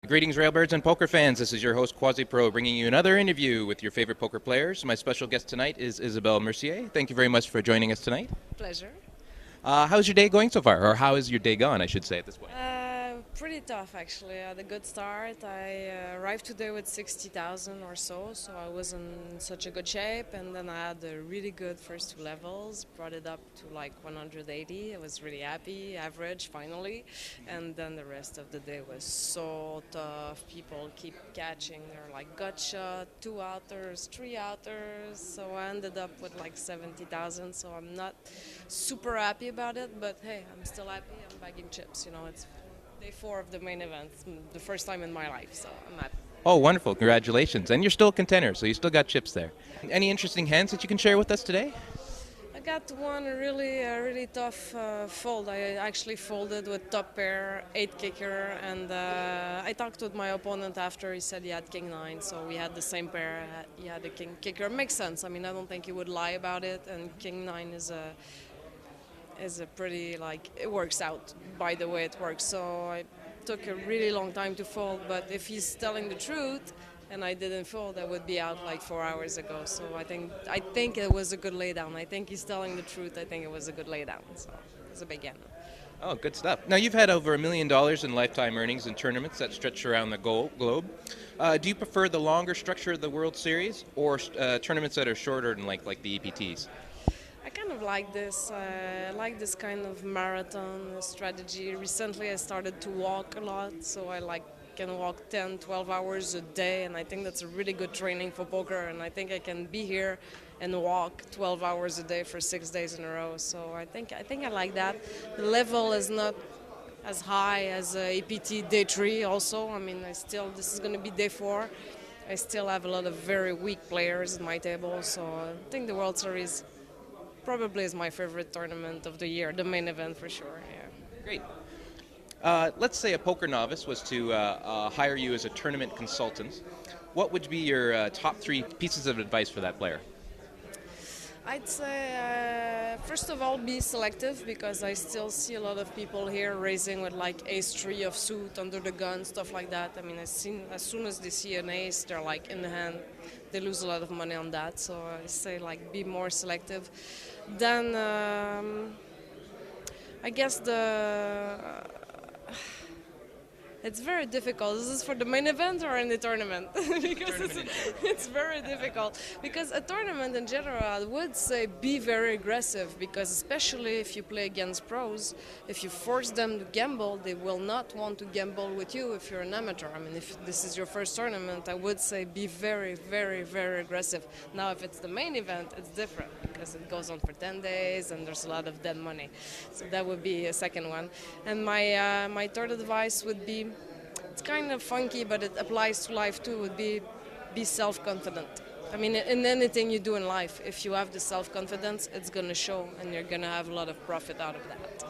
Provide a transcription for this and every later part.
Greetings, Railbirds and poker fans. This is your host, Quasi Pro, bringing you another interview with your favorite poker players. My special guest tonight is Isabelle Mercier. Thank you very much for joining us tonight. Pleasure. How's your day going so far? Or how is your day gone, I should say, at this point? Pretty tough, actually. I had a good start. I arrived today with 60,000 or so I was in such a good shape. And then I had a really good first two levels, brought it up to like 180. I was really happy, average, finally. And then the rest of the day was so tough. People keep catching. They're like gut shot, 2 outers, 3 outers. So I ended up with like 70,000. So I'm not super happy about it, but hey, I'm still happy. I'm bagging chips. You know, it's day 4 of the main event, the first time in my life, so I'm happy. Oh, wonderful. Congratulations. And you're still a contender, so you still got chips there. Any interesting hands that you can share with us today? I got one really tough fold. I actually folded with top pair, 8 kicker, and I talked with my opponent after. He said he had king 9, so we had the same pair. He had a king kicker. Makes sense. I mean, I don't think he would lie about it, and king 9 is a pretty, like, it works out by the way it works. So I took a really long time to fold, but if he's telling the truth and I didn't fold, I would be out like 4 hours ago. So I think it was a good laydown. I think he's telling the truth. I think it was a good laydown. So it's a big end. Oh, good stuff. Now, you've had over $1 million in lifetime earnings in tournaments that stretch around the globe. Do you prefer the longer structure of the World Series or tournaments that are shorter than like the EPTs? I kind of like this. I like this kind of marathon strategy. Recently I started to walk a lot, so I can walk 10, 12 hours a day, and I think that's a really good training for poker, and I think I can be here and walk 12 hours a day for 6 days in a row. So I think I like that. The level is not as high as EPT day 3 also. I mean, this is going to be day 4. I still have a lot of very weak players at my table, so I think the World Series probably is my favorite tournament of the year, the main event for sure. Yeah. Great. Let's say a poker novice was to hire you as a tournament consultant. What would be your top 3 pieces of advice for that player? I'd say, first of all, be selective, because I still see a lot of people here raising with like ace-3 of suit, under the gun, stuff like that. I mean, as soon as they see an ace, they're like in the hand. They lose a lot of money on that. So I say, like, be more selective. Then I guess it's very difficult. Is this for the main event or in the tournament? Because it's very difficult. Because a tournament in general, I would say be very aggressive, because especially if you play against pros, if you force them to gamble, they will not want to gamble with you if you're an amateur. I mean, if this is your first tournament, I would say be very aggressive. Now, if it's the main event, it's different, because it goes on for 10 days and there's a lot of dead money. So that would be a second one. And my third advice would be, it's kind of funky, but it applies to life too, would be self-confident. I mean, in anything you do in life, if you have the self-confidence, it's going to show, and you're going to have a lot of profit out of that.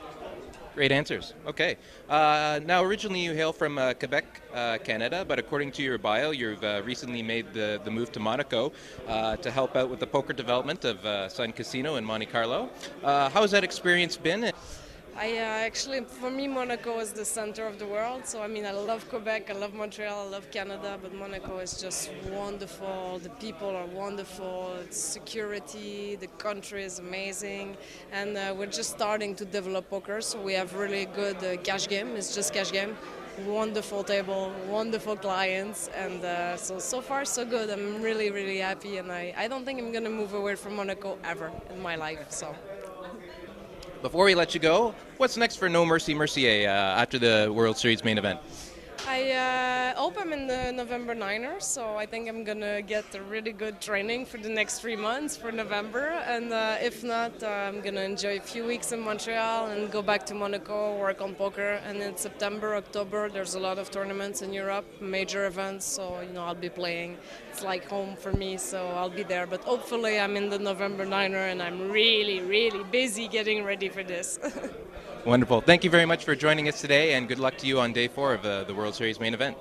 Great answers. Okay. Now, originally you hail from Quebec, Canada, but according to your bio, you've recently made the move to Monaco to help out with the poker development of Sun Casino in Monte Carlo. How has that experience been? Actually, for me, Monaco is the center of the world. So, I mean, I love Quebec, I love Montreal, I love Canada, but Monaco is just wonderful. The people are wonderful. It's security, the country is amazing. And we're just starting to develop poker, so we have really good cash game. It's just cash game. Wonderful table, wonderful clients, and so far so good. I'm really happy, and I don't think I'm going to move away from Monaco ever in my life. So. Before we let you go, what's next for No Mercy Mercier after the World Series main event? I hope I'm in the November Niners, so I think I'm going to get a really good training for the next 3 months for November, and if not, I'm going to enjoy a few weeks in Montreal and go back to Monaco, work on poker, and in September, October, there's a lot of tournaments in Europe, major events, so I'll be playing. It's like home for me, so I'll be there, but hopefully I'm in the November Niner, and I'm really busy getting ready for this. Wonderful. Thank you very much for joining us today, and good luck to you on day 4 of the World Series main event.